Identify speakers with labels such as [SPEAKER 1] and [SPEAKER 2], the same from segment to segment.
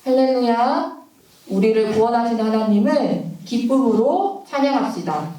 [SPEAKER 1] 할렐루야. 우리를 구원하신 하나님을 기쁨으로 찬양합시다.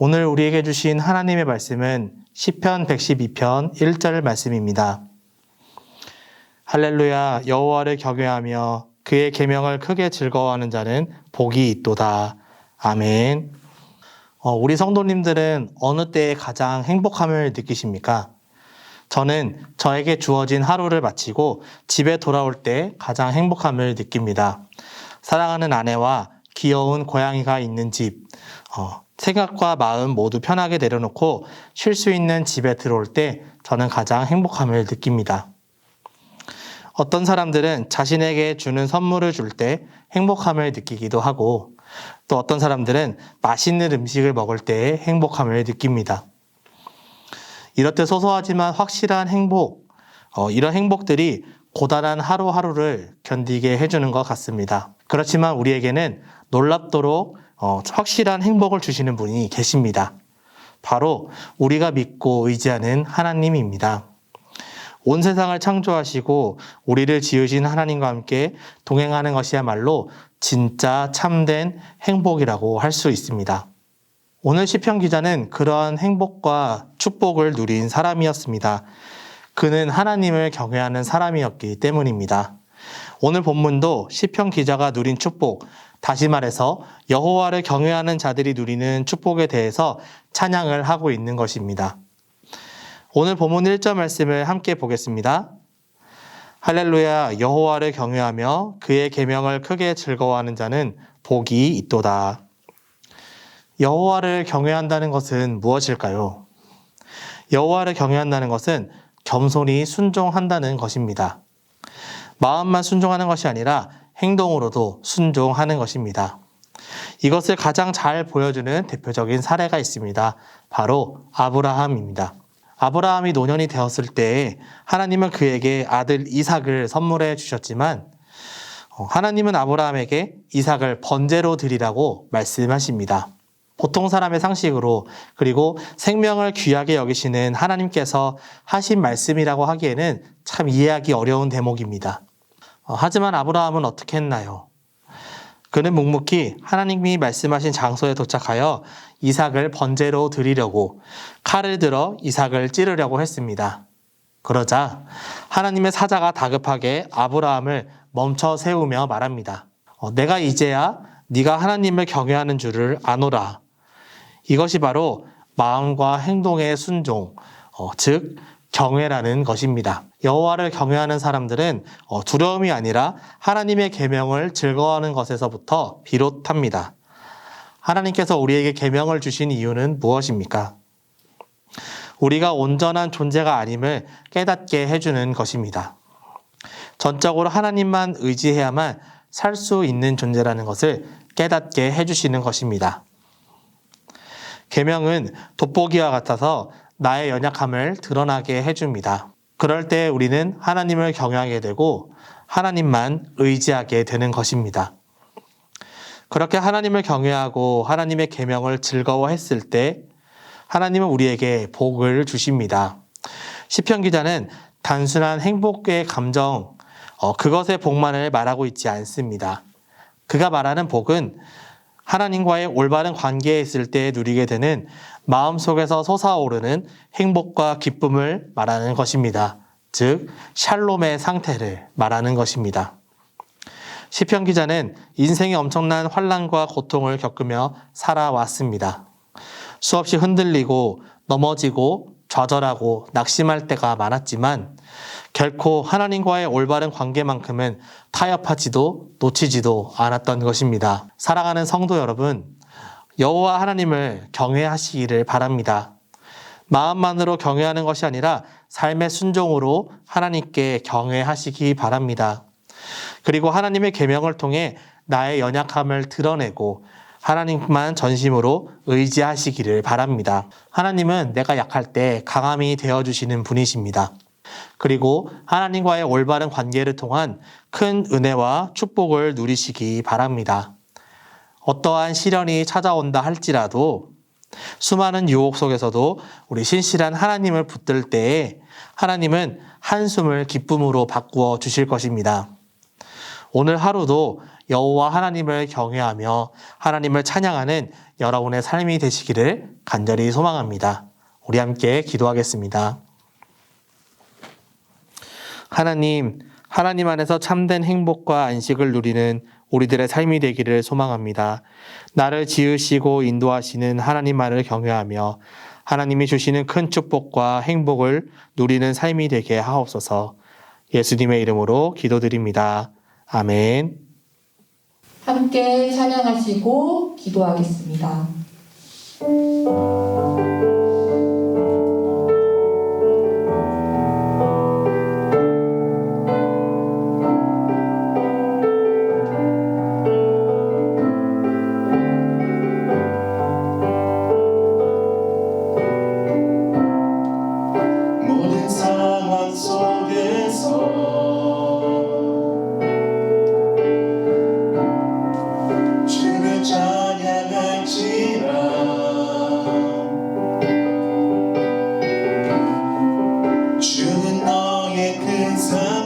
[SPEAKER 2] 오늘 우리에게 주신 하나님의 말씀은 시편 112편 1절 말씀입니다. 할렐루야. 여호와를 경외하며 그의 계명을 크게 즐거워하는 자는 복이 있도다. 아멘. 우리 성도님들은 어느 때에 가장 행복함을 느끼십니까? 저는 저에게 주어진 하루를 마치고 집에 돌아올 때 가장 행복함을 느낍니다. 사랑하는 아내와 귀여운 고양이가 있는 집, 생각과 마음 모두 편하게 내려놓고 쉴 수 있는 집에 들어올 때 저는 가장 행복함을 느낍니다. 어떤 사람들은 자신에게 주는 선물을 줄 때 행복함을 느끼기도 하고, 또 어떤 사람들은 맛있는 음식을 먹을 때 행복함을 느낍니다. 이렇듯 소소하지만 확실한 행복, 이런 행복들이 고단한 하루하루를 견디게 해주는 것 같습니다. 그렇지만 우리에게는 놀랍도록 확실한 행복을 주시는 분이 계십니다. 바로 우리가 믿고 의지하는 하나님입니다. 온 세상을 창조하시고 우리를 지으신 하나님과 함께 동행하는 것이야말로 진짜 참된 행복이라고 할 수 있습니다. 오늘 시편 기자는 그러한 행복과 축복을 누린 사람이었습니다. 그는 하나님을 경외하는 사람이었기 때문입니다. 오늘 본문도 시편 기자가 누린 축복, 다시 말해서 여호와를 경외하는 자들이 누리는 축복에 대해서 찬양을 하고 있는 것입니다. 오늘 본문 1절 말씀을 함께 보겠습니다. 할렐루야, 여호와를 경외하며 그의 계명을 크게 즐거워하는 자는 복이 있도다. 여호와를 경외한다는 것은 무엇일까요? 여호와를 경외한다는 것은 겸손히 순종한다는 것입니다. 마음만 순종하는 것이 아니라 행동으로도 순종하는 것입니다. 이것을 가장 잘 보여주는 대표적인 사례가 있습니다. 바로 아브라함입니다. 아브라함이 노년이 되었을 때 하나님은 그에게 아들 이삭을 선물해 주셨지만 하나님은 아브라함에게 이삭을 번제로 드리라고 말씀하십니다. 보통 사람의 상식으로 그리고 생명을 귀하게 여기시는 하나님께서 하신 말씀이라고 하기에는 참 이해하기 어려운 대목입니다. 하지만 아브라함은 어떻게 했나요? 그는 묵묵히 하나님이 말씀하신 장소에 도착하여 이삭을 번제로 드리려고 칼을 들어 이삭을 찌르려고 했습니다. 그러자 하나님의 사자가 다급하게 아브라함을 멈춰 세우며 말합니다. 내가 이제야 네가 하나님을 경외하는 줄을 아노라. 이것이 바로 마음과 행동의 순종, 즉 경외라는 것입니다. 여호와를 경외하는 사람들은 두려움이 아니라 하나님의 계명을 즐거워하는 것에서부터 비롯합니다. 하나님께서 우리에게 계명을 주신 이유는 무엇입니까? 우리가 온전한 존재가 아님을 깨닫게 해주는 것입니다. 전적으로 하나님만 의지해야만 살 수 있는 존재라는 것을 깨닫게 해주시는 것입니다. 계명은 돋보기와 같아서 나의 연약함을 드러나게 해줍니다. 그럴 때 우리는 하나님을 경외하게 되고 하나님만 의지하게 되는 것입니다. 그렇게 하나님을 경외하고 하나님의 계명을 즐거워했을 때 하나님은 우리에게 복을 주십니다. 시편 기자는 단순한 행복의 감정, 그것의 복만을 말하고 있지 않습니다. 그가 말하는 복은 하나님과의 올바른 관계에 있을 때 누리게 되는 마음속에서 솟아오르는 행복과 기쁨을 말하는 것입니다. 즉 샬롬의 상태를 말하는 것입니다. 시편 기자는 인생의 엄청난 환난과 고통을 겪으며 살아왔습니다. 수없이 흔들리고 넘어지고 좌절하고 낙심할 때가 많았지만 결코 하나님과의 올바른 관계만큼은 타협하지도 놓치지도 않았던 것입니다. 사랑하는 성도 여러분, 여호와 하나님을 경외하시기를 바랍니다. 마음만으로 경외하는 것이 아니라 삶의 순종으로 하나님께 경외하시기 바랍니다. 그리고 하나님의 계명을 통해 나의 연약함을 드러내고 하나님만 전심으로 의지하시기를 바랍니다. 하나님은 내가 약할 때 강함이 되어주시는 분이십니다. 그리고 하나님과의 올바른 관계를 통한 큰 은혜와 축복을 누리시기 바랍니다. 어떠한 시련이 찾아온다 할지라도 수많은 유혹 속에서도 우리 신실한 하나님을 붙들 때에 하나님은 한숨을 기쁨으로 바꾸어 주실 것입니다. 오늘 하루도 여호와 하나님을 경외하며 하나님을 찬양하는 여러분의 삶이 되시기를 간절히 소망합니다. 우리 함께 기도하겠습니다. 하나님 안에서 참된 행복과 안식을 누리는 우리들의 삶이 되기를 소망합니다. 나를 지으시고 인도하시는 하나님만을 경외하며 하나님이 주시는 큰 축복과 행복을 누리는 삶이 되게 하옵소서. 예수님의 이름으로 기도드립니다. 아멘.
[SPEAKER 1] 함께 찬양하시고 기도하겠습니다.
[SPEAKER 3] 모든 상황 속에서 주를 찬양할지라 주는 너의 큰 사랑